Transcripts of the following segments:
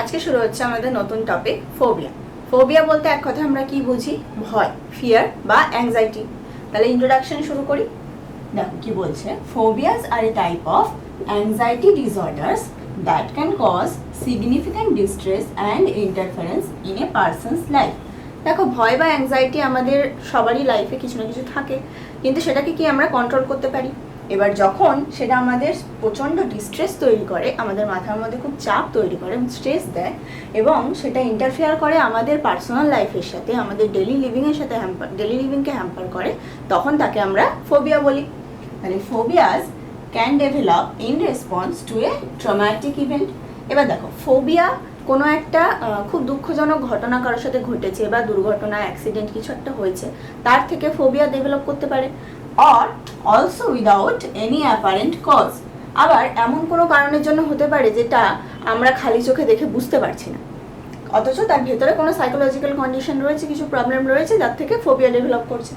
আজকে শুরু হচ্ছে আমাদের নতুন টপিক ফোবিয়া। ফোবিয়া বলতে এক কথা আমরা কি বুঝি? ভয়, ফিয়ার বা অ্যাংজাইটি। তাহলে ইন্ট্রোডাকশন শুরু করি। দেখো কি বলছে, phobias are a type of anxiety disorders that can cause significant distress and interference in a person's life. দেখো, ভয় বা অ্যাংজাইটি আমাদের সবারই লাইফে কিছু না কিছু থাকে, কিন্তু সেটাকে কি আমরা কন্ট্রোল করতে পারি? এবার যখন সেটা আমাদের প্রচণ্ড ডিস্ট্রেস তৈরি করে, আমাদের মাথার মধ্যে খুব চাপ তৈরি করে, স্ট্রেস দেয় এবং সেটা ইন্টারফেয়ার করে আমাদের পার্সোনাল লাইফের সাথে, আমাদের ডেলি লিভিংয়ের সাথে ডেলি লিভিংকে হ্যাম্পার করে, তখন তাকে আমরা ফোবিয়া বলি। তাহলে phobias can develop in response to A traumatic event. এবার দেখো, ফোবিয়া কোনো একটা খুব দুঃখজনক ঘটনা কারোর সাথে ঘটেছে বা দুর্ঘটনা, অ্যাক্সিডেন্ট কিছু একটা হয়েছে, তার থেকে ফোবিয়া ডেভেলপ করতে পারে। Or also without any apparent cause. আবার এমন কোনো কারণের জন্য হতে পারে যেটা আমরা খালি চোখে দেখে বুঝতে পারছি না, অথচ তার ভেতরে কোনো সাইকোলজিক্যাল কন্ডিশন রয়েছে, কিছু প্রবলেম রয়েছে, যার থেকে ফোবিয়া ডেভেলপ করছে।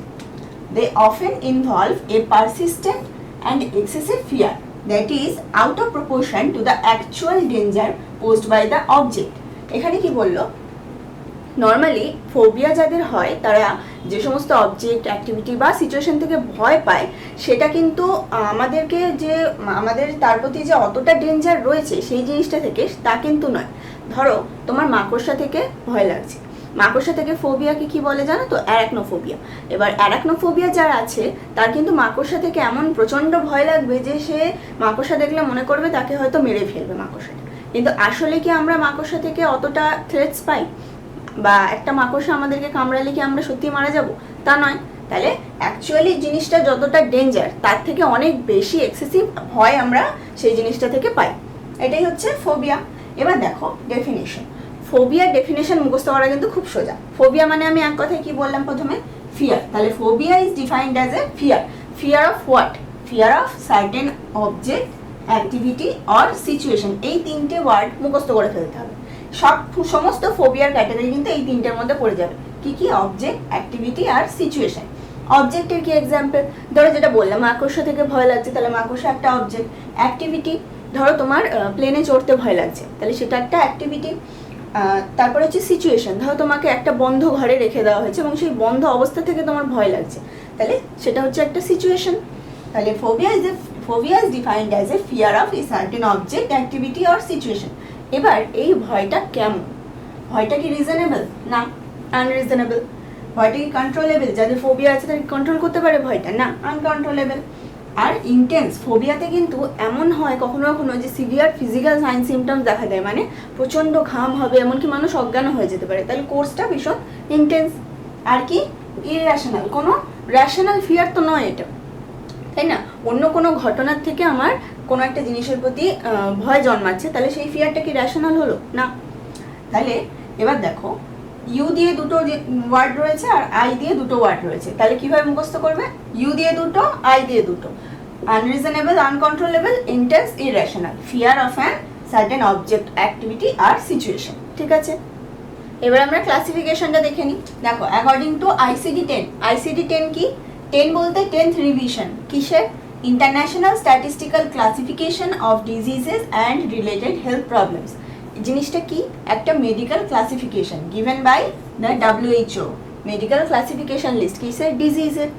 They often involve a persistent and excessive fear that is out of proportion to the actual danger posed by the object. এখানে কি বললো, নর্মালি ফোবিয়া যাদের হয় তারা যে সমস্ত অবজেক্ট, অ্যাক্টিভিটি বা সিচুয়েশন থেকে ভয় পায়, সেটা কিন্তু আমাদের তার প্রতি যে অতটা ডেঞ্জার রয়েছে সেই জিনিসটা থেকে তা কিন্তু নয়। ধরো তোমার মাকড়সা থেকে ভয় লাগছে, মাকড়সা থেকে ফোবিয়াকে কি বলে জানো তো? অ্যারাকনোফোবিয়া। এবার অ্যারাকনোফোবিয়া যার আছে তার কিন্তু মাকড়সা থেকে এমন প্রচণ্ড ভয় লাগবে যে সে মাকড়সা দেখলে মনে করবে তাকে হয়তো মেরে ফেলবে মাকড়সাটা। কিন্তু আসলে কি আমরা মাকড়সা থেকে অতটা থ্রেটস পাই? বা একটা মাকড়সা আমাদেরকে কামড়ালে কি আমরা সত্যি মারা যাব? তা নয়। তাহলে অ্যাকচুয়ালি জিনিসটা যতটা ডেঞ্জার তার থেকে অনেক বেশি এক্সেসিভ ভয় আমরা সেই জিনিসটা থেকে পাই। এটাই হচ্ছে ফোবিয়া। এবার দেখো ডেফিনেশন। ফোবিয়ার ডেফিনেশন মুখস্থ করা কিন্তু খুব সোজা। ফোবিয়া মানে আমি এক কথায় কি বললাম প্রথমে? ফিয়ার। তাহলে phobia is defined as a fear. Fear of what? Fear of certain object, activity or situation. এই তিনটে ওয়ার্ড মুখস্থ করে ফেলতে হবে। সমস্ত ফোবিয়ার ক্যাটাগরি কিন্তু এই তিনটের মধ্যে পড়ে যাবে। কি কি? অবজেক্ট, অ্যাক্টিভিটি আর সিচুয়েশন। অবজেক্টের কি এক্সাম্পল? ধরো যেটা বললাম, মাকড়সা থেকে ভয় লাগছে, তাহলে মাকড়সা একটা অবজেক্ট। অ্যাক্টিভিটি, ধরো তোমার প্লেনে চড়তে ভয় লাগছে, তাহলে সেটা একটা অ্যাক্টিভিটি। তারপরে হচ্ছে সিচুয়েশন, ধরো তোমাকে একটা বন্ধ ঘরে রেখে দেওয়া হয়েছে এবং সেই বন্ধ অবস্থা থেকে তোমার ভয় লাগছে, তাহলে সেটা হচ্ছে একটা সিচুয়েশন। তাহলে phobia is defined as a fear of a certain object, activity or situation. এবার এই ভয়টা কেমন? ভয়টা কি রিজনেবল? না, আনরিজনেবল। ভয়টা কি কন্ট্রোলেবল? যাদের ফোবিয়া আছে তারা কন্ট্রোল করতে পারে ভয়টা? না, আনকন্ট্রোলেবল। আর ইন্টেন্স। ফোবিয়াতে কিন্তু এমন হয় কখনো কখনো যে সিভিয়ার ফিজিক্যাল সাইন সিমটমস দেখা দেয়, মানে প্রচণ্ড ঘাম হবে, এমনকি মানুষ অজ্ঞানও হয়ে যেতে পারে। তাহলে কোর্সটা ভীষণ ইন্টেন্স। আর কি? ইররেশনাল। কোনো র্যাশনাল ফিয়ার তো নয় এটা, তাই না? অন্য কোনো ঘটনার থেকে আমার কোনো একটা জিনিসের প্রতি ভয় জন্মাচ্ছে, তাহলে সেই ফিয়ারটা কি র্যাশনাল হলো? না। তাহলে এবার দেখো, ইউ দিয়ে দুটো ওয়ার্ড রয়েছে আর আই দিয়ে দুটো ওয়ার্ড রয়েছে, তাহলে কিভাবে মুখস্থ করবে? ইউ দিয়ে দুটো, আই দিয়ে দুটো। Unreasonable, uncontrollable, intense, irrational. Fear of an certain object, activity আর সিচুয়েশন। ঠিক আছে, এবার আমরা ক্লাসিফিকেশনটা দেখে নিই। দেখো, অ্যাকর্ডিং টু ICD-10। ICD-10 কি? 10 বলতে 10th রিভিশন। কিসের? International statistical classification of diseases and related health problems. জিনিসটা কি? একটা medical classification given by the WHO। Medical classification list কিসের? ডিজিজের।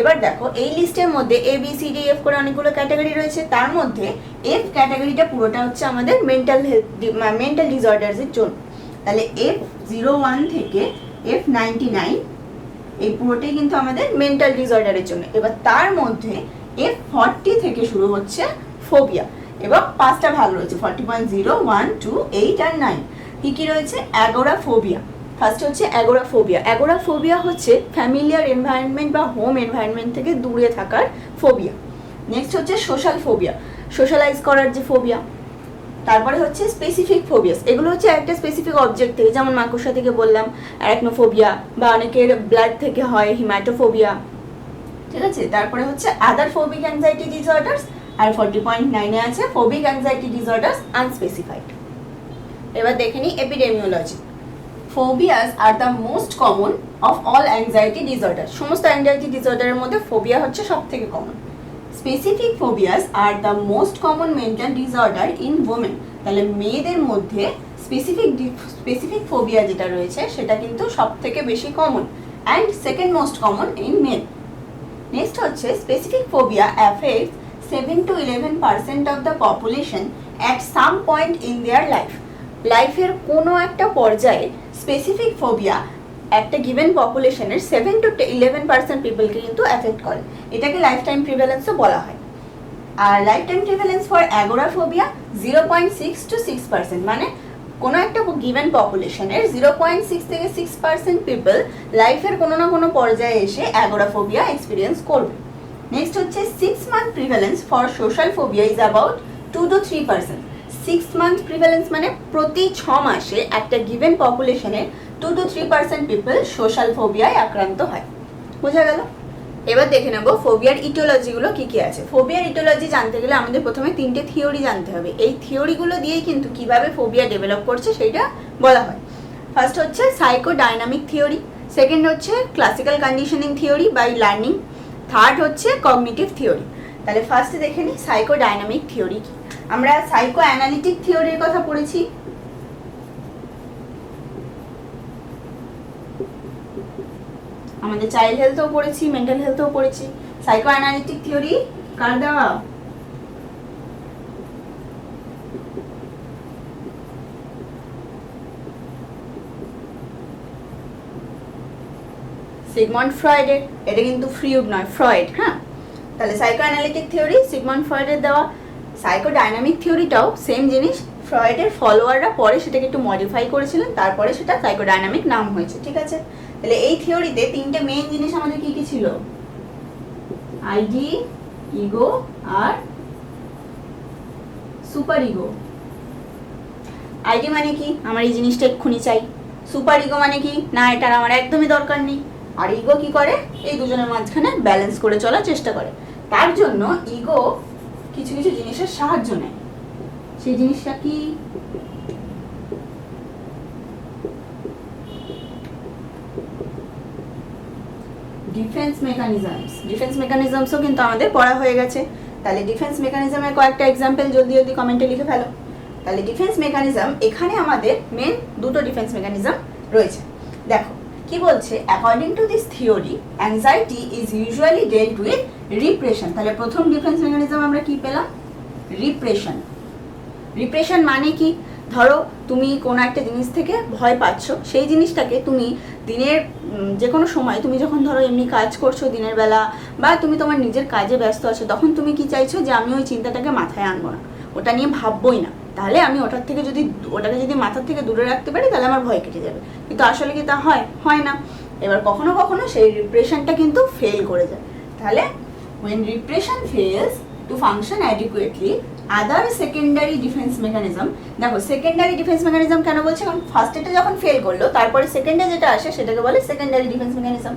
এবার দেখো, এই লিস্টের মধ্যে ABCDF করে অনেকগুলো ক্যাটাগরি রয়েছে, তার মধ্যে F ক্যাটাগরিটা পুরোটা হচ্ছে আমাদের মেন্টাল ডিসঅর্ডার্সের জন্য। তাহলে F01 থেকে F99 এই পুরোটাই কিন্তু আমাদের মেন্টাল ডিসঅর্ডারের জন্য। এবার তার মধ্যে F40 থেকে শুরু হচ্ছে ফোবিয়া, এবং 5টা ভাগ রয়েছে, 40.0, 1, 2, 8 আর 9। কি কি রয়েছে? অ্যাগোরাফোবিয়া। ফার্স্ট হচ্ছে অ্যাগোরাফোবিয়া। অ্যাগোরাফোবিয়া হচ্ছে ফ্যামিলিয়ার এনভায়রনমেন্ট বা হোম এনভায়রনমেন্ট থেকে দূরে থাকার ফোবিয়া। নেক্সট হচ্ছে সোশ্যাল ফোবিয়া, সোশ্যালাইজ করার যে ফোবিয়া। তারপরে হচ্ছে স্পেসিফিক ফোবিয়াস, এগুলো হচ্ছে একটা স্পেসিফিক অবজেক্ট থেকে, যেমন মাকড়সা থেকে বললাম অ্যারাকনোফোবিয়া, বা অনেকের ব্লাড থেকে হয় হিম্যাটোফোবিয়া। ঠিক আছে, তারপরে হচ্ছে আদার ফোবিক অ্যাংজাইটি ডিসঅর্ডার্স, আর 40.9-এ আছে ফোবিক অ্যাংজাইটি ডিসঅর্ডার্স আনস্পেসিফাইড। এবার দেখে নিই epidemiology. Phobias are the most common of all anxiety disorder. সমস্ত অ্যাংজাইটি ডিসঅর্ডারের মধ্যে ফোবিয়া হচ্ছে সব থেকে common. Specific phobias are the most common mental disorder in women. তাহলে মেয়েদের মধ্যে স্পেসিফিক ফোবিয়া যেটা রয়েছে সেটা কিন্তু সব থেকে বেশি common and second most common in men. Next হচ্ছে specific phobia affects 7 to 11% of the population at some point in their life. লাইফের কোনো একটা পর্যায়ে স্পেসিফিক ফোবিয়া একটা গিভেন পপুলেশনের 7 to 11% পিপলকে কিন্তু অ্যাফেক্ট করে। এটাকে লাইফ টাইম প্রিভ্যালেন্সও বলা হয়। আর life time prevalence for agoraphobia 0.6 to 6%, মানে কোনো একটা গিভেন পপুলেশনের 0.6 থেকে 6% পিপল লাইফের কোনো না কোনো পর্যায়ে এসে অ্যাগোরাফোবিয়া এক্সপিরিয়েন্স করবে। নেক্সট হচ্ছে 6 month prevalence for social phobia is about 2 to 3%। 6 month prevalence মানে প্রতি 6 মাসে একটা গিভেন পপুলেশনের 2 to 3% পিপল সোশ্যাল ফোবিয়ায় আক্রান্ত হয়। বোঝা গেল? এবার দেখে নেব ফোবিয়ার ইটিওলজিগুলো কি কি আছে। ফোবিয়ার ইটিওলজি জানতে গেলে আমাদের প্রথমে 3টে থিওরি জানতে হবে। এই থিওরিগুলো দিয়েই কিন্তু কিভাবে ফোবিয়া ডেভেলপ করছে সেটা বলা হয়। ফার্স্ট হচ্ছে সাইকোডাইনামিক থিওরি, সেকেন্ড হচ্ছে classical conditioning theory by learning, third হচ্ছে কগনিটিভ থিওরি। তাহলে ফার্স্টে দেখে নিই সাইকোডাইনামিক থিওরি কি। আমরা সাইকো অ্যানালিটিক থিওরির কথা পড়েছি, আমাদের চাইল্ড হেলথও পড়েছি, মেন্টাল হেলথও পড়েছি। সাইকো অ্যানালিটিক থিওরি কার দেওয়া? সিগমন্ড ফ্রয়েডের। এটা কিন্তু ফ্রিউড নয়, ফ্রয়েড। হ্যাঁ, তাহলে সাইকো অ্যানালিটিক থিওরি সিগমন্ড ফ্রয়েডের দেওয়া। সাইকো ডাইনামিক থিওরিটাও সেম জিনিস, ফ্রয়েডের ফলোয়াররা পরে সেটাকে একটু মডিফাই করেছিলেন, তারপরে সেটা সাইকো ডাইনামিক নাম হয়েছে। ঠিক আছে, তাহলে এই থিওরিতে 3টে মেইন জিনিস আমাদের কি কি ছিল? আইডি, ইগো আর সুপার ইগো। আইডি মানে কি? আমার এই জিনিসটা এক্ষুনি চাই। সুপার ইগো মানে কি? না, এটা আমার একদমই দরকার নেই। আর ইগো কি করে? এই দুজনের মাঝখানে ব্যালেন্স করে চলার চেষ্টা করে। তার জন্য ইগো কিছু কিছু জিনিসের সাহায্য নেয়। সেই জিনিসটা কি? Defence mechanisms. ডিফেন্স মেকানিজমসও কিন্তু আমাদের পড়া হয়ে গেছে। তাহলে ডিফেন্স মেকানিজমের কয়েকটা এক্সাম্পল জলদি জলদি কমেন্টে লিখে ফেলো। তাহলে ডিফেন্স মেকানিজম, এখানে আমাদের মেন দুটো ডিফেন্স মেকানিজম রয়েছে। দেখো কি বলছে, according to this theory anxiety is usually ডেল্ট with repression. তাহলে প্রথম ডিফেন্স মেকানিজম আমরা কি পেলাম? রিপ্রেশন। রিপ্রেশন মানে কি? ধরো তুমি কোনো একটা জিনিস থেকে ভয় পাচ্ছ, সেই জিনিসটাকে তুমি দিনের যে কোনো সময়, তুমি যখন ধরো এমনি কাজ করছো দিনের বেলা, বা তুমি তোমার নিজের কাজে ব্যস্ত আছো, তখন তুমি কি চাইছো যে আমি ওই চিন্তাটাকে মাথায় আনবো না, ওটা নিয়ে ভাববোই না। তাহলে আমি ওটাকে যদি মাথার থেকে দূরে রাখতে পারি তাহলে আমার ভয় কেটে যাবে। কিন্তু আসলে কি তা হয় না। এবার কখনো কখনো সেই রিপ্রেশনটা কিন্তু ফেল করে যায়। তাহলে when repression fails to function adequately, other secondary defense mechanism, দেখো সেকেন্ডারি ডিফেন্স মেকানিজম কেন বলছে? কারণ ফার্স্টেটা যখন ফেল করলো, তারপরে সেকেন্ডে যেটা আসে সেটাকে বলে secondary defence mechanism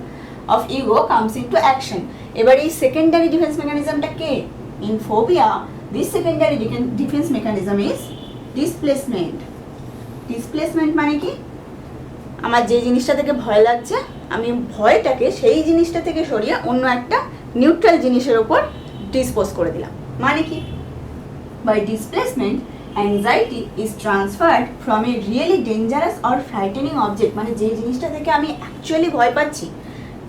of ego comes into action. এবার এই সেকেন্ডারি ডিফেন্স মেকানিজমটা কে? In phobia this secondary defence mechanism is displacement. Displacement মানে কি? আমার যে জিনিসটা থেকে ভয় লাগছে, আমি ভয়টাকে সেই জিনিসটা থেকে সরিয়ে অন্য একটা নিউট্রাল জিনিসের উপর ডিসপোজ করে দিলাম। মানে কি? By displacement anxiety is transferred from a really dangerous or frightening object, মানে যে জিনিসটা থেকে আমি অ্যাকচুয়ালি ভয় পাচ্ছি,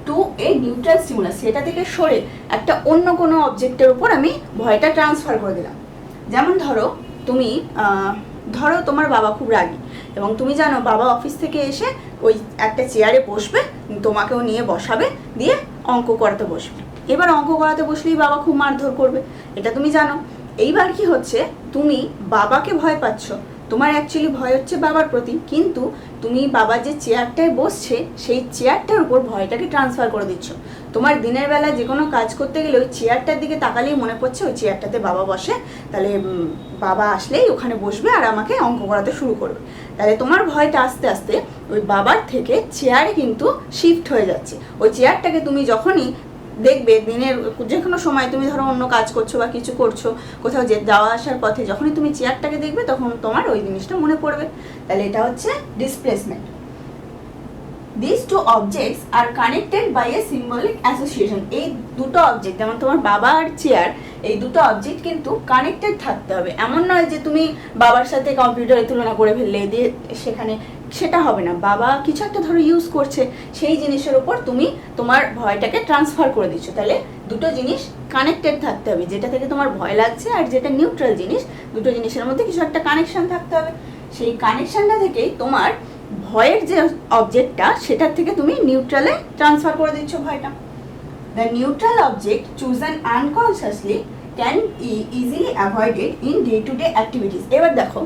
টু এ নিউট্রাল স্টিমুলাস, সেটা থেকে সরে একটা অন্য কোনো অবজেক্টের উপর আমি ভয়টা ট্রান্সফার করে দিলাম। যেমন ধরো তোমার বাবা খুব রাগী, এবং তুমি জানো বাবা অফিস থেকে এসে ওই একটা চেয়ারে বসবে, তোমাকেও নিয়ে বসাবে, দিয়ে অঙ্ক করাতে বসবে। এবার অঙ্ক করাতে বসলেই বাবা খুব মারধর করবে, এটা তুমি জানো। এইবার কি হচ্ছে, তুমি বাবাকে ভয় পাচ্ছ, তোমার অ্যাকচুয়ালি ভয় হচ্ছে বাবার প্রতি, কিন্তু তুমি বাবা যে চেয়ারটায় বসছে সেই চেয়ারটার উপর ভয়টাকে ট্রান্সফার করে দিচ্ছ। তোমার দিনের বেলা যে কোনো কাজ করতে গেলে ওই চেয়ারটার দিকে তাকালেই মনে পড়ছে ওই চেয়ারটাতে বাবা বসে, তাহলে বাবা আসলেই ওখানে বসবে আর আমাকে অঙ্ক করাতে শুরু করবে। তাহলে তোমার ভয়টা আস্তে আস্তে ওই বাবার থেকে চেয়ারে কিন্তু শিফট হয়ে যাচ্ছে। ওই চেয়ারটাকে তুমি যখনই দেখবে দিনের যে কোনো সময়, তুমি ধরো অন্য কাজ করছো বা কিছু করছো, কোথাও যাওয়া আসার পথে যখনই তুমি চেয়ারটাকে দেখবে তখন তোমার ওই জিনিসটা মনে পড়বে। তাহলে এটা হচ্ছে displacement. This two objects are connected by a symbolic association. এই দুটো অবজেক্ট, যেমন তোমার বাবা আর চেয়ার, এই দুটো অবজেক্ট কিন্তু কানেক্টেড থাকতে হবে। এমন নয় যে তুমি বাবার সাথে কম্পিউটারে তুলনা করে ফেললে দিয়ে সেখানে, সেটা হবে না। বাবা কিছু একটা ধরো ইউজ করছে, সেই জিনিসের উপর তুমি তোমার ভয়টাকে ট্রান্সফার করে দিচ্ছ। তাহলে দুটো জিনিস কানেক্টেড থাকতে হবে, যেটা থেকে তোমার ভয় লাগছে আর যেটা নিউট্রাল জিনিস, দুটো জিনিসের মধ্যে কিছু একটা কানেকশন থাকতে হবে। সেই কানেকশনটা থেকেই তোমার ভয়ের যে অবজেক্টটা, সেটার থেকে তুমি নিউট্রালে ট্রান্সফার করে দিচ্ছ ভয়টা। The neutral object chosen unconsciously can easily avoided in day to day activities. এবার দেখো,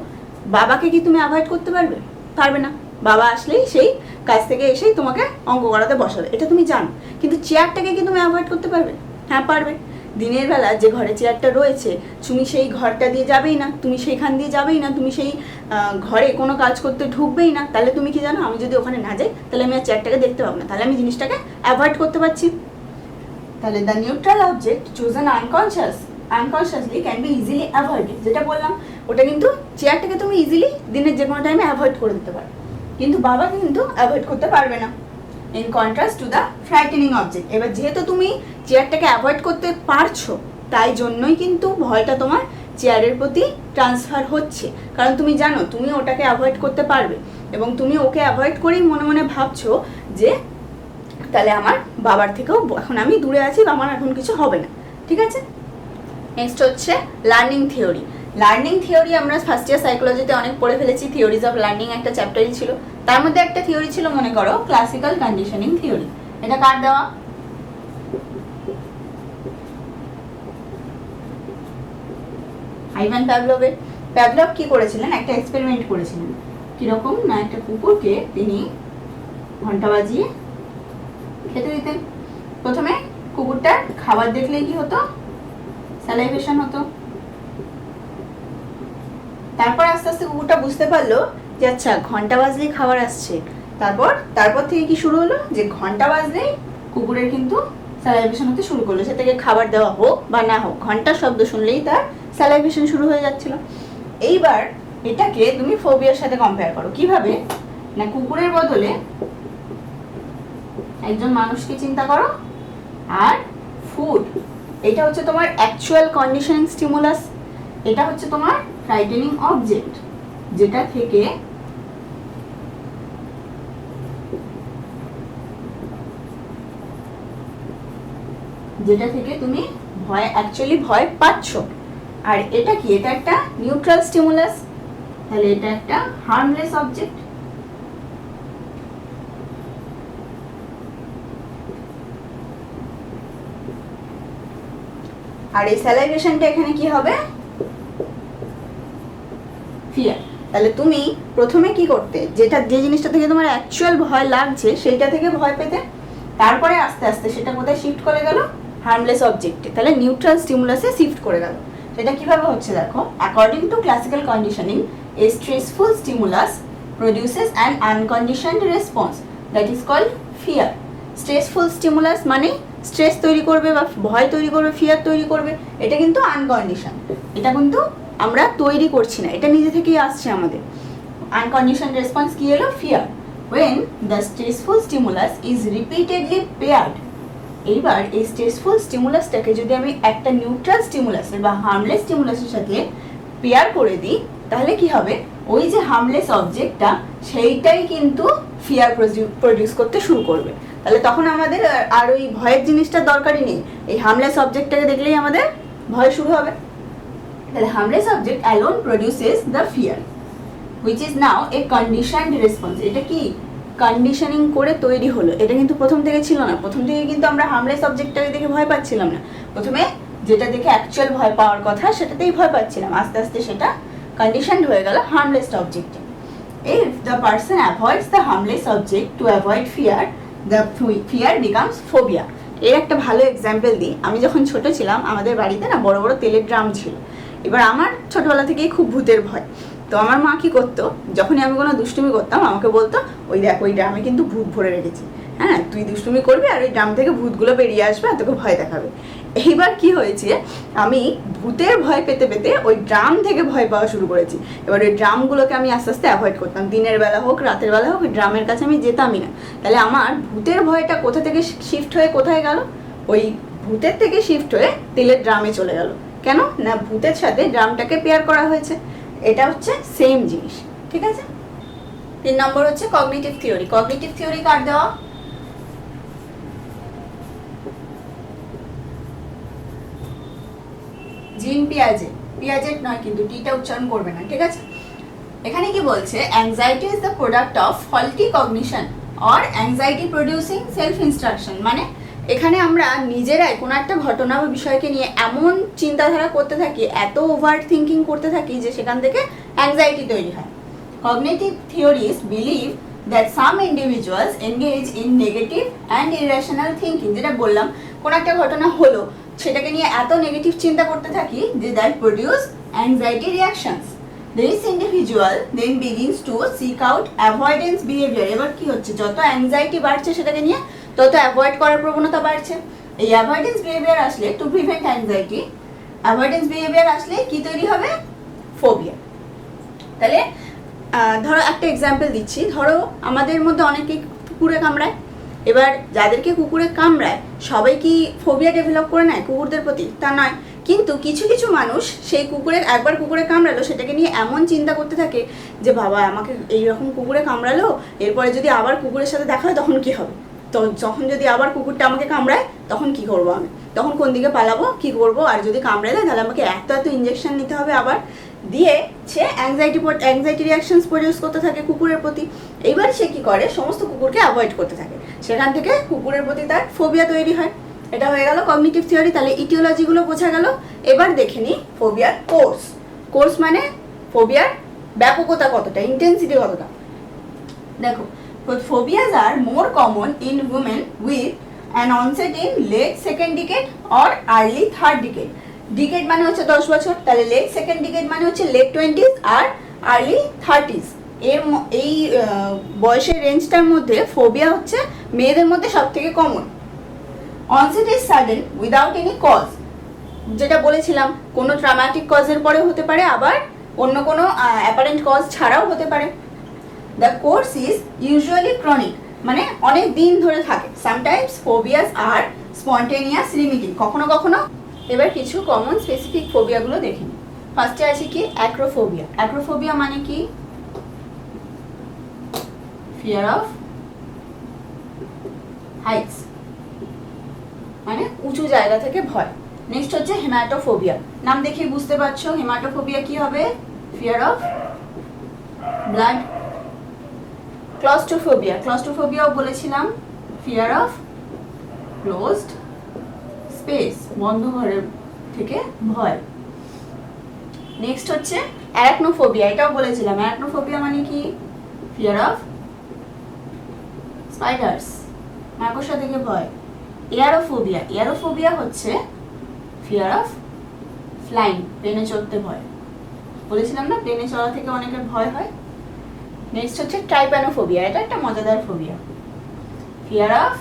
বাবাকে কি তুমি অ্যাভয়েড করতে পারবে? পারবে না। বাবা আসলেই সেই কাজ থেকে এসেই তোমাকে অঙ্ক করাতে বসাবে, এটা তুমি জানো। কিন্তু চেয়ারটাকে কি তুমি অ্যাভয়েড করতে পারবে? হ্যাঁ পারবে। দিনের বেলা যে ঘরে চেয়ারটা রয়েছে, তুমি সেই ঘরটা দিয়ে যাবেই না, তুমি সেইখান দিয়ে যাবেই না, তুমি সেই ঘরে কোনো কাজ করতে ঢুকবেই না। তাহলে তুমি কি জানো, আমি যদি ওখানে না যাই তাহলে আমি আর চেয়ারটাকে দেখতে পাবো না, তাহলে আমি জিনিসটাকে অ্যাভয়েড করতে পারছি। তাহলে the neutral object chosen unconsciously can be easily avoided, যেটা বললাম ওটা কিন্তু চেয়ারটাকে তুমি ইজিলি দিনের যে কোনো টাইমে অ্যাভয়েড করে দিতে পারো, কিন্তু বাবা কিন্তু অ্যাভয়েড করতে পারবে না। In contrast to the frightening object. এবার যেহেতু তুমি চেয়ারটাকে অ্যাভয়েড করতে পারছো, তাই জন্যই কিন্তু ভয়টা তোমার চেয়ারের প্রতি ট্রান্সফার হচ্ছে, কারণ তুমি জানো তুমি ওটাকে অ্যাভয়েড করতে পারবে, এবং তুমি ওকে অ্যাভয়েড করেই মনে মনে ভাবছো যে তাহলে আমার বাবার থেকেও এখন আমি দূরে আছি বা আমার এখন কিছু হবে না। ঠিক আছে, নেক্সট হচ্ছে লার্নিং থিওরি। লার্নিং থিওরি আমরা ফার্স্ট ইয়ার সাইকোলজিতে অনেক পড়ে ফেলেছি। থিওরিজ অফ লার্নিং একটা চ্যাপ্টারই ছিল, তার মধ্যে একটা থিওরি ছিল মনে করো ক্লাসিক্যাল কন্ডিশনিং থিওরি। এটা কার দেওয়া? আইভান প্যাভলভের। প্যাভলভ কি করেছিলেন, একটা এক্সপেরিমেন্ট করেছিলেন। কিরকম না, একটা কুকুরকে তিনি ঘন্টা বাজিয়ে খেতে দিতেন। প্রথমে কুকুরটার খাবার দেখলেই কি হতো, স্যালাইভেশন হতো। তারপর আস্তে আস্তে কুকুরটা বুঝতে পারলো যে আচ্ছা ঘন্টা বাজলেই খাবার আসছে। তারপর থেকে কি শুরু হলো, যে ঘন্টা বাজলেই কুকুরের কিন্তু স্যালাইভেশন হতে শুরু করলো। সে থেকে খাবার দেওয়া হোক বা না হোক, ঘন্টার শব্দ শুনলেই তার স্যালাইভেশন শুরু হয়ে যাচ্ছিল। এইবার এটাকে তুমি ফোবিয়ার সাথে কম্পেয়ার করো। কিভাবে না, কুকুরের বদলে একজন মানুষকে চিন্তা করো, আর ফুড, এটা হচ্ছে তোমার অ্যাকচুয়াল কন্ডিশনিং স্টিমুলাস, এটা হচ্ছে তোমার ফ্রাইটেনিং অবজেক্ট, যেটা থেকে তুমি অ্যাকচুয়ালি ভয় পাচ্ছ। আর এটা কি, এটা একটা নিউট্রাল স্টিমুলাস, তাহলে এটা একটা হার্মলেস অবজেক্ট। আর এই স্যালাইভেশনটা এখানে কি হবে, ফিয়ার। তাহলে তুমি প্রথমে কি করতে, যে জিনিসটা থেকে তোমার অ্যাকচুয়াল ভয় লাগছে সেইটা থেকে ভয় পেতে, তারপরে আস্তে আস্তে সেটা কোথায় শিফট করে গেল, হার্মলেস অবজেক্টে, তাহলে নিউট্রাল স্টিমুলাসে শিফট করে গেল। সেটা কিভাবে হচ্ছে দেখো, according to classical conditioning a stressful stimulus produces an unconditioned response that is called fear. Stressful stimulus মানে স্ট্রেস তৈরি করবে বা ভয় তৈরি করবে, ফিয়ার তৈরি করবে, এটা কিন্তু আনকন্ডিশন, এটা কিন্তু আমরা তৈরি করছি না, এটা নিজে থেকেই আসছে আমাদের। আনকন্ডিশন রেসপন্স কি হলো, fear. when the stressful stimulus is repeatedly paired, এইবার এই স্ট্রেসফুল স্টিমুলাসটাকে যদি আমি একটা নিউট্রাল স্টিমুলাসের বা হার্মলেস স্টিমুলাসের সাথে পেয়ার করে দিই, তাহলে কি হবে, ওই যে হার্মলেস অবজেক্টটা সেইটাই কিন্তু ফিয়ার প্রডিউস করতে শুরু করবে। তাহলে তখন আমাদের আর ওই ভয়ের জিনিসটার দরকারই নেই, এই হার্মলেস অবজেক্টটাকে দেখলেই আমাদের ভয় শুরু হবে। তাহলে harmless object alone produces the fear which is now a conditioned response. এটা কি কন্ডিশনিং করে তৈরি হলো, এটা কিন্তু প্রথম থেকে ছিল না। প্রথম থেকে কিন্তু আমরা হার্মলেস অবজেক্টটাকে দেখে ভয় পাচ্ছিলাম না, প্রথমে যেটা দেখে অ্যাকচুয়াল ভয় পাওয়ার কথা সেটাতেই ভয় পাচ্ছিলাম, আস্তে আস্তে সেটা কন্ডিশনড হয়ে গেল harmless অবজেক্টে। If the person avoids the harmless object to avoid fear, the fear becomes phobia. এর একটা ভালো এক্সাম্পল দিই। আমি যখন ছোট ছিলাম, আমাদের বাড়িতে না বড় বড় তেলের ড্রাম ছিল। এবার আমার ছোটবেলা থেকেই খুব ভূতের ভয়। তো আমার মা কি করতো, যখনই আমি কোনো দুষ্টুমি করতাম আমাকে বলতো, ওই দেখ ওই ড্রামে কিন্তু ভূত ভরে রেখেছি, হ্যাঁ তুই দুষ্টুমি করবি আর ওই ড্রাম থেকে ভূতগুলো বেরিয়ে আসবে আর তোকে ভয় দেখাবে। এইবার কি হয়েছে, আমি ভূতের ভয় পেতে পেতে ওই ড্রাম থেকে ভয় পাওয়া শুরু করেছি। এবার ওই ড্রামগুলোকে আমি আস্তে আস্তে অ্যাভয়েড করতাম, দিনের বেলা হোক রাতের বেলা হোক ওই ড্রামের কাছে আমি যেতামই না। তাহলে আমার ভূতের ভয়টা কোথা থেকে শিফট হয়ে কোথায় গেল, ওই ভূতের থেকে শিফট হয়ে তেলের ড্রামে চলে গেল। কেন না, ভূতের সাথে ড্রামটাকে পেয়ার করা হয়েছে। এটা হচ্ছে সেম জিনিস, ঠিক আছে। 3 নম্বর হচ্ছে কগনিটিভ থিওরি। কগনিটিভ থিওরি কার দেওয়া, জিন পিয়াজেট নয় কিন্তু, টিটা উচ্চারণ করবে না, ঠিক আছে। এখানে কি বলছে, anxiety is the product of faulty cognition or anxiety producing self instruction. মানে এখানে আমরা নিজেরাই কোনো একটা ঘটনা বা বিষয়কে নিয়ে এমন চিন্তাধারা করতে থাকি, এত ওভার থিঙ্কিং করতে থাকি যে সেখান থেকে অ্যাংজাইটি তৈরি হয়। Cognitive theories believe that some individuals engage in negative and irrational thinking, যেটা বললাম, কোনো একটা ঘটনা হলো সেটাকে নিয়ে এত নেগেটিভ চিন্তা করতে থাকি যে that produce anxiety reactions. This individual then begins to seek out avoidance behavior. এবার কি হচ্ছে, যত অ্যাংজাইটি বাড়ছে সেটাকে নিয়ে তত অ্যাভয়েড করার প্রবণতা বাড়ছে। এই অ্যাভয়েডেন্স বিহেভিয়ার আসলে, to prevent anxiety, avoidance behaviour আসলে কি তৈরি হবে, ফোবিয়া। তাহলে ধরো একটা এক্সাম্পল দিচ্ছি, ধরো আমাদের মধ্যে অনেকেই কুকুরে কামড়ায়। এবার যাদেরকে কুকুরে কামড়ায় সবাই কি ফোবিয়া ডেভেলপ করে নেয় কুকুরদের প্রতি, তা নয়। কিন্তু কিছু কিছু মানুষ সেই একবার কুকুরে কামড়ালো সেটাকে নিয়ে এমন চিন্তা করতে থাকে যে বাবা আমাকে এইরকম কুকুরে কামড়ালো, এরপরে যদি আবার কুকুরের সাথে দেখা হয় তখন কি হবে, তো যখন যদি আবার কুকুরটা আমাকে কামড়ায় তখন কি করব, আমি তখন কোন দিকে পালাবো, কি করব, আর যদি কামড়ে দেয় তাহলে আমাকে এত ইঞ্জেকশন নিতে হবে আবার, দিয়ে সে অ্যাংজাইটি রিয়াকশনস প্রডিউস করতে থাকে কুকুরের প্রতি। এইবার সে কি করে, সমস্ত কুকুরকে অ্যাভয়েড করতে থাকে, সেখান থেকে কুকুরের প্রতি তার ফোবিয়া তৈরি হয়। এটা হয়ে গেল কগনিটিভ থিওরি। তাহলে ইটিওলজিগুলো বোঝা গেল। এবার দেখে নিই ফোবিয়ার কোর্স মানে ফোবিয়ার ব্যাপকতা কতটা, ইন্টেন্সিটি কতটা। দেখো, phobias are more common in women with an onset in late second decade or early third decade. Decade মানে হচ্ছে 10 বছর, তাহলে লেট সেকেন্ড ডিকেড মানে হচ্ছে লেট 20s আর আর্লি 30s। এই বয়সের রেঞ্জটার মধ্যে ফোবিয়া হচ্ছে মেয়েদের মধ্যে সব থেকে common. Onset is sudden without any cause, যেটা বলেছিলাম কোনো ট্রমাটিক কজের পরে হতে পারে, আবার অন্য কোনো অ্যাপারেন্ট কজ ছাড়াও হতে পারে। The course is usually chronic, মানে অনেক দিন ধরে থাকে। সামটাইমস ফোবিয়াস আর স্পন্টেনিয়াস রিমিটিং, কখনো কখনো। এবার কিছু কমন স্পেসিফিক ফোবিয়াগুলো দেখে নিই। ফার্স্টে আছে কি, অ্যাক্রোফোবিয়া। অ্যাক্রোফোবিয়া মানে কি, ফিয়ার অফ হাইটস, মানে উঁচু জায়গা থেকে ভয়। নেক্সট হচ্ছে হেমাটোফোবিয়া, নাম দেখে বুঝতে পারছো হেমাটোফোবিয়া কি হবে, ফিয়ার অফ ব্লাড। ক্লস্ট্রোফোবিয়াও বলেছিলাম, ফিয়ার অফ ক্লোজড স্পেস, বন্ধ ঘরের থেকে ভয়। নেক্সট হচ্ছে অ্যারাকনোফোবিয়া, এটাও বলেছিলাম। অ্যারাকনোফোবিয়া মানে কি, ফিয়ার অফ স্পাইডার্স, মাকড়সা থেকে ভয়। এয়ারোফোবিয়া হচ্ছে ফিয়ার অফ ফ্লাইং, প্লেনে চড়তে ভয়। বলেছিলাম না, প্লেনে চড়া থেকে অনেকের ভয় হয়। নেক্সট হচ্ছে ট্রাইপ্যানোফোবিয়া, এটা একটা মজাদার ফোবিয়া, ফিয়ার অফ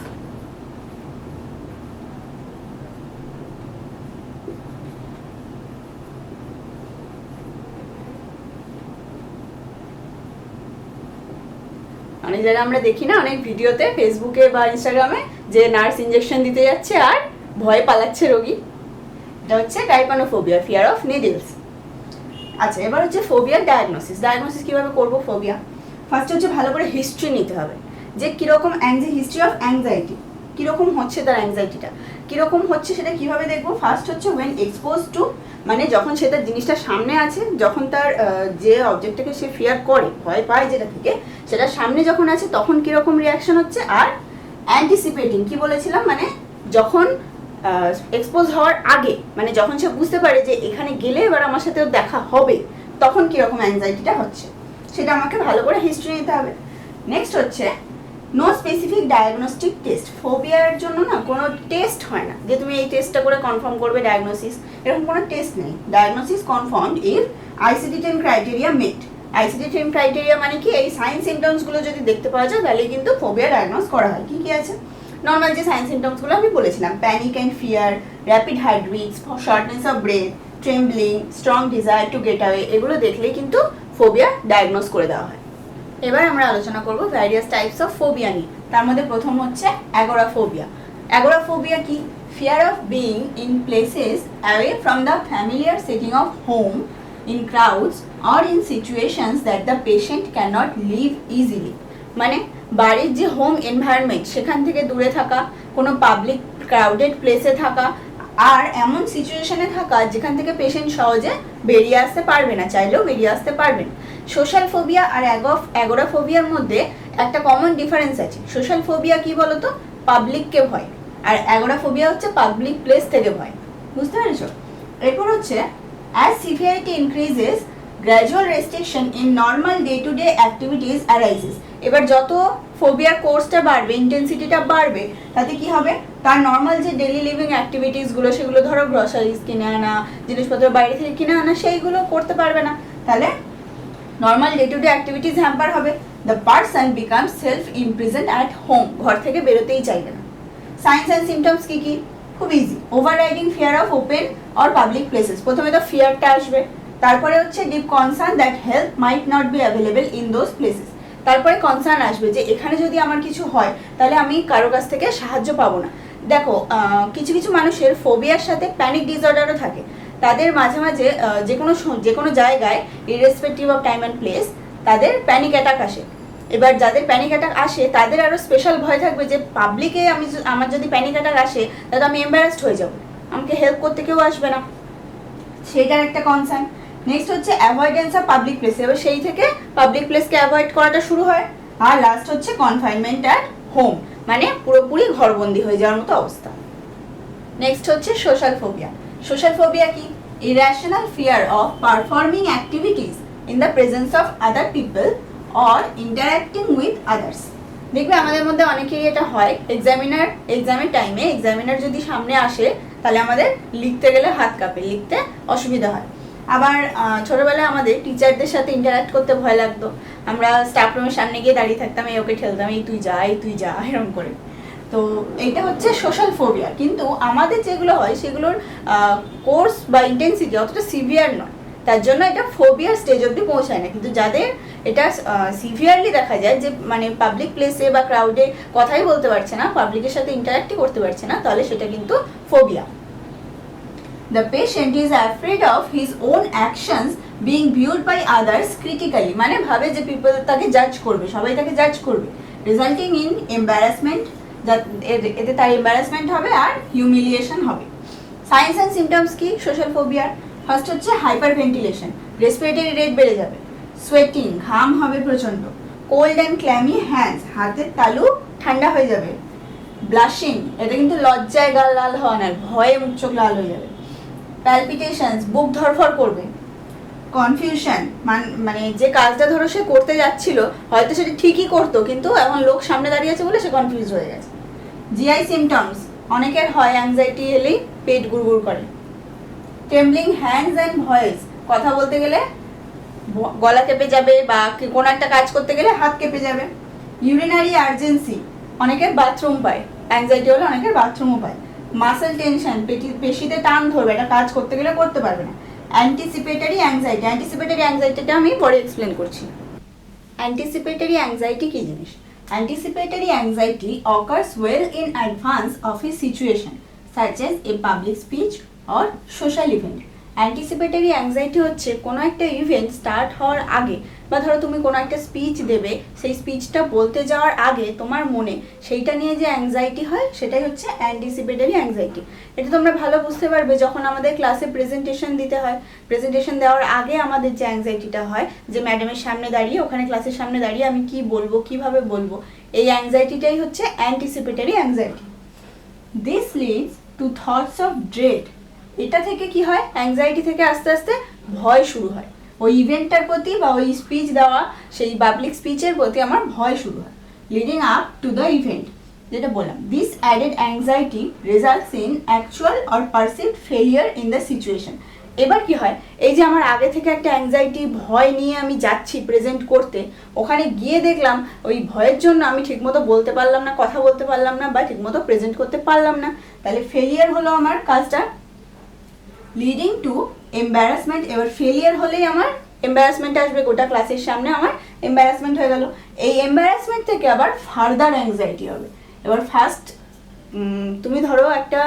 মানে যারা আমরা দেখি না অনেক ভিডিওতে ফেসবুকে বা ইনস্টাগ্রামে, যে নার্স ইঞ্জেকশন দিতে যাচ্ছে আর ভয় পালাচ্ছে রোগী, এটা হচ্ছে ট্রাইপ্যানোফোবিয়া, ফিয়ার অফ নিডলস। আচ্ছা, এবার হচ্ছে ফোবিয়ার ডায়াগনোসিস কিভাবে করব ফোবিয়া। ফার্স্ট হচ্ছে ভালো করে হিস্ট্রি নিতে হবে, যে কিরকম হিস্ট্রি অফ অ্যাংজাইটি, কিরকম হচ্ছে তার অ্যাংজাইটিটা, কিরকম হচ্ছে সেটা কিভাবে দেখবো। ফার্স্ট হচ্ছে ওয়েন এক্সপোজ টু, মানে যখন সে তার জিনিসটা সামনে আছে, যখন তার যে অবজেক্টটাকে সে ফিয়ার করে, ভয় পায় যেটা থেকে, সেটা সামনে যখন আছে তখন কিরকম রিয়াকশন হচ্ছে। আর অ্যান্টিসিপেটিং কি বলেছিলাম, মানে যখন এক্সপোজ হওয়ার আগে, মানে যখন সে বুঝতে পারে যে এখানে গেলে এবার আমার সাথেও দেখা হবে, তখন কিরকম অ্যাংজাইটিটা হচ্ছে, সেটা আমাকে ভালো করে হিস্ট্রি নিতে হবে। নেক্সট হচ্ছে নো স্পেসিফিক ডায়াগনস্টিক টেস্ট। ফোবিয়ার জন্য না কোনো টেস্ট হয় না যে তুমি এই টেস্টটা করে কনফার্ম করবে ডায়াগনোসিস, এরকম কোনো টেস্ট নেই। Diagnosis confirmed if ICD-10 criteria met. ICD-10 criteria মানে কি, এই সাইন সিমটমসগুলো যদি দেখতে পাওয়া যায় তাহলে কিন্তু ফোবিয়া ডায়াগনোস করা হয়। কি কি আছে, নর্মাল যে সাইন সিমটমসগুলো আমি বলেছিলাম, panic and fear, rapid heart beats, shortness of breath, trembling, strong desire to get away, এগুলো দেখলেই কিন্তু ফোবিয়া ডায়াগনোজ করে দেওয়া হয়। এবার আমরা আলোচনা করব ভ্যারিয়াস টাইপস অফ ফোবিয়া নিয়ে। তার মধ্যে প্রথম হচ্ছে অ্যাগোরাফোবিয়া। অ্যাগোরাফোবিয়া কি? Fear of being in places away from the familiar setting of home, in crowds or in situations that the patient cannot live easily। মানে বাড়ির যে হোম এনভায়রনমেন্ট সেখান থেকে দূরে থাকা, কোনো পাবলিক ক্রাউডেড প্লেসে থাকা, আর এমন সিচুয়েশনে থাকা যেখান থেকে পেশেন্ট সহজে বেরিয়ে আসতে পারবে না, চাইলেও বেরিয়ে আসতে পারবে না। সোশ্যাল ফোবিয়া আর অ্যাগোরাফোবিয়ার মধ্যে একটা কমন ডিফারেন্স আছে। সোশ্যাল ফোবিয়া কি বলতো? পাবলিককে ভয়, আর অ্যাগোরাফোবিয়া হচ্ছে পাবলিক প্লেস থেকে ভয়। বুঝতে পেরেছো? এরপর হচ্ছে as severity increases, gradual restriction in normal day-to-day activities arises। এবার যত ফোবিয়ার কোর্সটা বাড়বে, ইন্টেন্সিটিটা বাড়বে, তাতে কি হবে? তার নর্মাল যে ডেইলি লিভিং অ্যাক্টিভিটিসগুলো, সেগুলো ধরো গ্রসারিজ কিনে আনা, জিনিসপত্র বাইরে থেকে কিনে আনা, সেইগুলো করতে পারবে না। তাহলে normal day to day activities hamper হবে। The person become self imprisoned at home, ঘর থেকে বেরোতেই চাইবে না। সাইন্স অ্যান্ড সিমটমস কি কি? খুব easy. Overriding fear of open or public places. প্রথমে তো ফিয়ারটা আসবে, তারপরে হচ্ছে deep concern that help might not be available in those places. তারপরে কনসার্ন আসবে যে এখানে যদি আমার কিছু হয় তাহলে আমি কারো কাছ থেকে সাহায্য পাবো না। দেখো, কিছু কিছু মানুষের ফোবিয়ার সাথে প্যানিক ডিসঅর্ডারও থাকে। তাদের মাঝে মাঝে যে কোনো জায়গায়, irrespective of time and place, তাদের প্যানিক অ্যাটাক আসে। এবার যাদের প্যানিক অ্যাটাক আসে তাদের আরও স্পেশাল ভয় থাকবে যে পাবলিকে আমার যদি প্যানিক অ্যাটাক আসে তাহলে আমি এম্বারাসড হয়ে যাবো, আমাকে হেল্প করতে কেউ আসবে না, সেটার একটা কনসার্ন। নেক্সট হচ্ছে অ্যাভয়েডেন্স অফ পাবলিক প্লেস। এবার সেই থেকে পাবলিক প্লেসকে অ্যাভয়েড করাটা শুরু হয়। আর লাস্ট হচ্ছে কনফাইনমেন্ট অ্যাট হোম, মানে পুরোপুরি ঘরবন্দি হয়ে যাওয়ার মতো অবস্থা। নেক্সট হচ্ছে সোশ্যাল ফোবিয়া। সোশ্যাল ফোবিয়া কি? Irrational fear of performing activities in the presence of other people or interacting with others. দেখবে আমাদের মধ্যে অনেকেরই এটা হয়, এক্সামের টাইমে এক্সামিনার যদি সামনে আসে তাহলে আমাদের লিখতে গেলে হাত কাঁপে, লিখতে অসুবিধা হয়। আবার ছোটোবেলায় আমাদের টিচারদের সাথে ইন্টারাক্ট করতে ভয় লাগতো। আমরা স্টাফ রুমের সামনে গিয়ে দাঁড়িয়ে থাকতাম, এই ওকে ঠেলতাম, এই তুই যা এরকম করে। তো এইটা হচ্ছে সোশ্যাল ফোবিয়া। কিন্তু আমাদের যেগুলো হয় সেগুলোর কোর্স বা ইন্টেন্সিটি অতটা সিভিয়ার নয়, তার জন্য এটা ফোবিয়ার স্টেজ অবধি পৌঁছায় না। কিন্তু যাদের এটা সিভিয়ারলি দেখা যায়, যে মানে পাবলিক প্লেসে বা ক্রাউডে কথাই বলতে পারছে না, পাবলিকের সাথে ইন্টারাক্টই করতে পারছে না, তাহলে সেটা কিন্তু phobia. The patient is afraid of his own actions being viewed by others critically, মানে ভাবে যে পিপল তাকে জাজ করবে, সবাই তাকে জাজ করবে, রিজাল্টিং ইন এম্বারাসমেন্ট, এতে তার এম্বারাসমেন্ট হবে আর হিউমিলিয়েশন হবে। সাইন্স অ্যান্ড সিমটমস কি সোশ্যাল ফোবিয়ার? ফার্স্ট হচ্ছে হাইপার ভেন্টিলেশন, রেসপিরেটরি রেট বেড়ে যাবে, সোয়েটিং, ঘাম হবে প্রচণ্ড, কোল্ড অ্যান্ড ক্ল্যামি হ্যান্ডস, হাতের তালু ঠান্ডা হয়ে যাবে, ব্লাশিং, এটা কিন্তু লজ্জায় গাল লাল হওয়া না, ভয়ে মুখ চোখ লাল হয়ে যাবে, প্যালপিটেশনস, বুক ধরফর করবে, কনফিউশন, মানে যে কাজটা ধরো সে করতে যাচ্ছিল হয়তো সেটা ঠিকই করতো, কিন্তু এখন লোক সামনে দাঁড়িয়ে আছে বলে সে কনফিউজ হয়ে গেছে। জিআই সিমটমস অনেকের হয়, অ্যাংজাইটি এলেই পেট গুড়গুড় করে, ট্রেমব্লিং হ্যান্ডস অ্যান্ড ভয়েস, কথা বলতে গেলে গলা কেঁপে যাবে, বা কোনো একটা কাজ করতে গেলে হাত কেঁপে যাবে, ইউরিনারি আর্জেন্সি, অনেকের বাথরুম পায়, অ্যাংজাইটি হলে অনেকের বাথরুমও পায়, মাসেল টেনশন, পেশিতে টান ধরবে, এটা কাজ করতে গেলে করতে পারবে না, অ্যান্টিসিপেটরি অ্যাংজাইটি। অ্যান্টিসিপেটরি অ্যাংজাইটিটা আমি পরে এক্সপ্লেন করছি। অ্যান্টিসিপেটরি অ্যাংজাইটি কি জিনিস? Anticipatory anxiety occurs well in advance of a situation such as a public speech or social event। Anticipatory anxiety হচ্ছে কোনো একটা ইভেন্ট স্টার্ট হওয়ার আগে, বা ধরো তুমি কোনো একটা স্পিচ দেবে, সেই স্পিচটা বলতে যাওয়ার আগে তোমার মনে সেইটা নিয়ে যে অ্যাংজাইটি হয় সেটাই হচ্ছে অ্যান্টিসিপেটরি অ্যাংজাইটি। এটা তোমরা ভালো বুঝতে পারবে যখন আমাদের ক্লাসে প্রেজেন্টেশন দিতে হয়। প্রেজেন্টেশন দেওয়ার আগে আমাদের যে অ্যাংজাইটিটা হয়, যে ম্যাডামের সামনে দাঁড়িয়ে, ওখানে ক্লাসের সামনে দাঁড়িয়ে আমি কি বলবো, কিভাবে বলবো, এই অ্যাংজাইটিটাই হচ্ছে anticipatory anxiety. This leads to thoughts of dread. এটা থেকে কি হয়? অ্যাংজাইটি থেকে আস্তে আস্তে ভয় শুরু হয়, ওই ইভেন্টটার প্রতি বা ওই স্পিচ দেওয়া সেই পাবলিক স্পিচের প্রতি আমার ভয় শুরু হয়, leading up to the event, যেটা বললাম। This added anxiety results in actual or perceived failure in the situation. এবার কি হয়, এই যে আমার আগে থেকে একটা অ্যাংজাইটি ভয় নিয়ে আমি যাচ্ছি প্রেজেন্ট করতে, ওখানে গিয়ে দেখলাম ওই ভয়ের জন্য আমি ঠিকমতো বলতে পারলাম না, কথা বলতে পারলাম না, বা ঠিকমতো প্রেজেন্ট করতে পারলাম না, তাহলে ফেলিয়ার হলো আমার কাজটা, লিডিং টু এম্বারাসমেন্ট। এবার ফেলিয়ার হলেই আমার এম্বারাসমেন্ট আসবে, গোটা ক্লাসের সামনে আমার এম্বারাসমেন্ট হয়ে গেল। এই এম্বারাসমেন্ট থেকে আবার ফার্দার অ্যাংজাইটি হবে। এবার ফার্স্ট তুমি ধরো একটা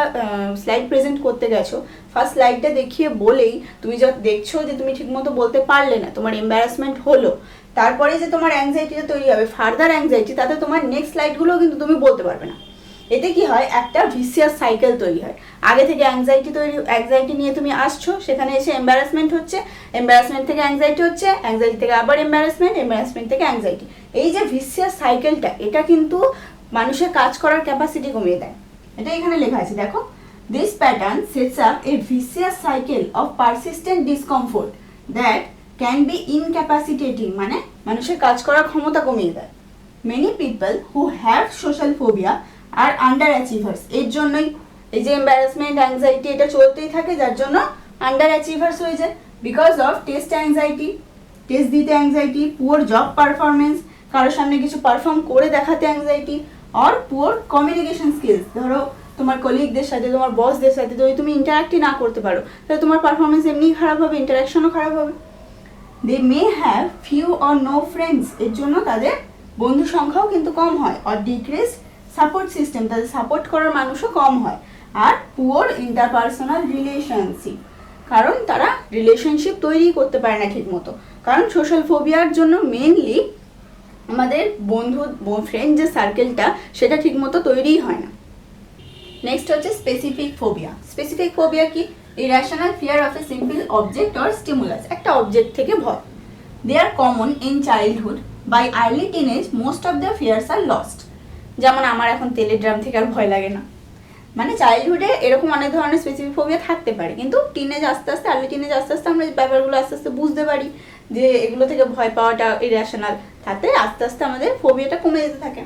স্লাইড প্রেজেন্ট করতে গেছো, ফার্স্ট স্লাইডটা দেখিয়ে বলেই তুমি যখন দেখছো যে তুমি ঠিকমতো বলতে পারলে না, তোমার এম্বারাসমেন্ট হলো, তারপরে যে তোমার অ্যাংজাইটিটা তৈরি হবে, ফার্দার অ্যাংজাইটি, তাতে তোমার নেক্সট স্লাইডগুলোও কিন্তু তুমি বলতে পারবে না। এতে কি হয়, একটা ভিসিয়াস সাইকেল তৈরি হয়। আগে থেকে অ্যাংজাইটি নিয়ে তুমি আসছো, সেখানে এসে এম্বারাসমেন্ট হচ্ছে, এম্বারাসমেন্ট থেকে অ্যাংজাইটি হচ্ছে, অ্যাংজাইটি থেকে আবার এম্বারাসমেন্ট থেকে অ্যাংজাইটি। এই যে ভিসিয়াস সাইকেলটা, এটা কিন্তু মানুষের কাজ করার ক্যাপাসিটি কমিয়ে দেয়। এটা এখানে লেখা আছে দেখো, this pattern sets up a vicious cycle of persistent discomfort that can be incapacitating, মানে মানুষের কাজ করার ক্ষমতা কমিয়ে দেয়। Many people who have social phobia are under achievers. এর জন্যই এই যে এম্বারাসমেন্ট, অ্যাংজাইটি এটা চলতেই থাকে, যার জন্য আন্ডার অ্যাচিভার্স হয়ে যায়। Because of test anxiety, test দিতে অ্যাংজাইটি, পুয়ার জব পারফরমেন্স, কারোর সামনে কিছু পারফর্ম করে দেখাতে অ্যাংজাইটি, আর পুয়ার কমিউনিকেশন স্কিলস। ধরো তোমার কলিগদের সাথে, তোমার বসদের সাথে যদি তুমি ইন্টারাক্টই না করতে পারো, তাহলে তোমার পারফরমেন্স এমনিই খারাপ হবে, ইন্টারাকশনও খারাপ হবে। They may have few or no friends, এর জন্য তাদের বন্ধু সংখ্যাও কিন্তু কম হয়। আর ডিক্রিজ সাপোর্ট সিস্টেম, তাদের সাপোর্ট করার মানুষও কম হয়। আর পুয়ার ইন্টারপার্সোনাল রিলেশনশিপ, কারণ তারা রিলেশনশিপ তৈরি করতে পারে না ঠিক মতো, কারণ সোশ্যাল ফোবিয়ার জন্য মেনলি আমাদের ফ্রেন্ড যে সার্কেলটা, সেটা ঠিক মতো তৈরিই হয় না। নেক্সট হচ্ছে স্পেসিফিক ফোবিয়া। স্পেসিফিক ফোবিয়া কি? Irrational fear of a simple object or stimulus, একটা অবজেক্ট থেকে ভয়। They are common in childhood, by early teenage most of the fears are lost. যেমন আমার এখন তেলের ড্রাম থেকে আর ভয় লাগে না, মানে চাইল্ডহুডে এরকম অনেক ধরনের স্পেসিফিক ফোবিয়া থাকতে পারে, কিন্তু টিনেজ আস্তে আস্তে, আর্লি টিনেজ আস্তে আস্তে আমরা ব্যাপারগুলো আস্তে আস্তে বুঝতে পারি যে এগুলো থেকে ভয় পাওয়াটা ইরেশনাল, তাতে আস্তে আস্তে আমাদের ফোবিয়াটা কমে যেতে থাকে।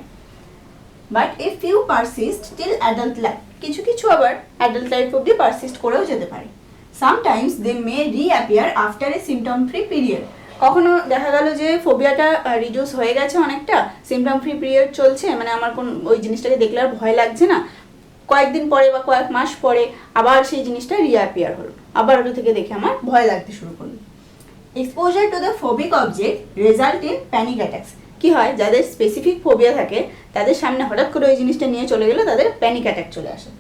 But a few persist till adult life, কিছু কিছু আবার অ্যাডাল্ট লাইফ অব্দি পারসিস্ট করেও যেতে পারে। Sometimes they may reappear after a symptom free period, কখনো দেখা গেল যে ফোবিয়াটা রিডিউস হয়ে গেছে অনেকটা, সিমটম ফ্রি পিরিয়ড চলছে, মানে আমার কোন ওই জিনিসটাকে দেখলে আর ভয় লাগছে না, কয়েকদিন পরে বা কয়েক মাস পরে আবার সেই জিনিসটা রিঅ্যাপিয়ার হলো, আবার ওটা থেকে দেখে আমার ভয় লাগতে শুরু করলো। Exposure to the phobic object result in panic attacks, কি হয়, যাদের স্পেসিফিক ফোবিয়া থাকে তাদের সামনে হঠাৎ করে ওই জিনিসটা নিয়ে চলে গেলে তাদের প্যানিক অ্যাটাক চলে আসে।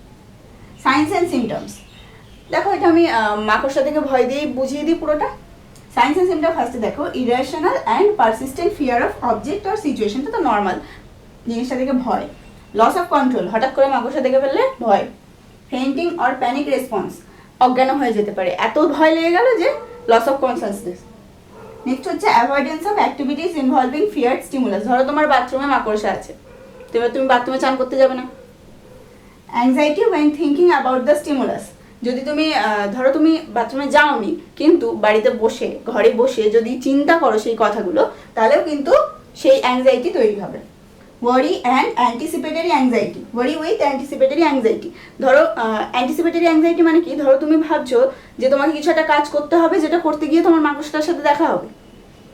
সাইন্স অ্যান্ড সিমটমস, দেখো এটা আমি মাকড়সা থেকে ভয় দিয়ে বুঝিয়ে দিই পুরোটা। সাইন্স অ্যান্ড সিমটম ফার্স্টে দেখো, irrational and persistent fear of object or situation, তো নর্মাল জিনিসটা থেকে ভয়। লস অফ কন্ট্রোল, হঠাৎ করে মাকড়সা দেখে ফেললে ভয়। ফেন্টিং অর প্যানিক রেসপন্স, অজ্ঞান হয়ে যেতে পারে, এত ভয় লেগে গেল যে লস অফ কনসাসনেস। নেক্সট হচ্ছে avoidance of activities involving feared stimulus, ধরো তোমার বাথরুমে মাকড়সা আছে, তুমি বাথরুমে চান করতে যাবে না। Anxiety when thinking about the stimulus, যদি তুমি ধরো তুমি বাথরুমে যাওনি, কিন্তু বাড়িতে বসে, ঘরে বসে যদি চিন্তা করো সেই কথাগুলো, তাহলেও কিন্তু সেই অ্যাংজাইটি তৈরি হবে। Worry and anticipatory anxiety, worry with anticipatory anxiety, ধরো অ্যান্টিসিপেটরি অ্যাংজাইটি মানে কি, ধরো তুমি ভাবছো যে তোমাকে কিছু একটা কাজ করতে হবে, যেটা করতে গিয়ে তোমার মাকড়সাটার সাথে দেখা হবে,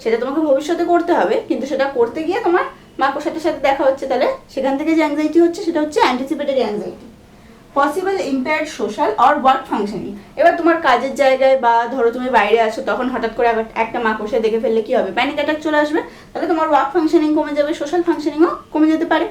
সেটা তোমাকে ভবিষ্যতে করতে হবে, কিন্তু সেটা করতে গিয়ে তোমার মাকড়সাটার সাথে দেখা হচ্ছে, তাহলে সেখান থেকে যে অ্যাংজাইটি হচ্ছে সেটা হচ্ছে anticipatory anxiety. Possible impaired social or work functioning, এবার তোমার কাজের জায়গায় বা ধরো তুমি বাইরে আছো, তখন হঠাৎ করে একটা মাকড়সা দেখে ফেললে কি হবে, প্যানিক অ্যাটাক চলে আসবে, তাহলে তোমার ওয়ার্ক ফাংশনিং কমে যাবে, সোশ্যাল ফাংশনিংও কমে যেতে পারে।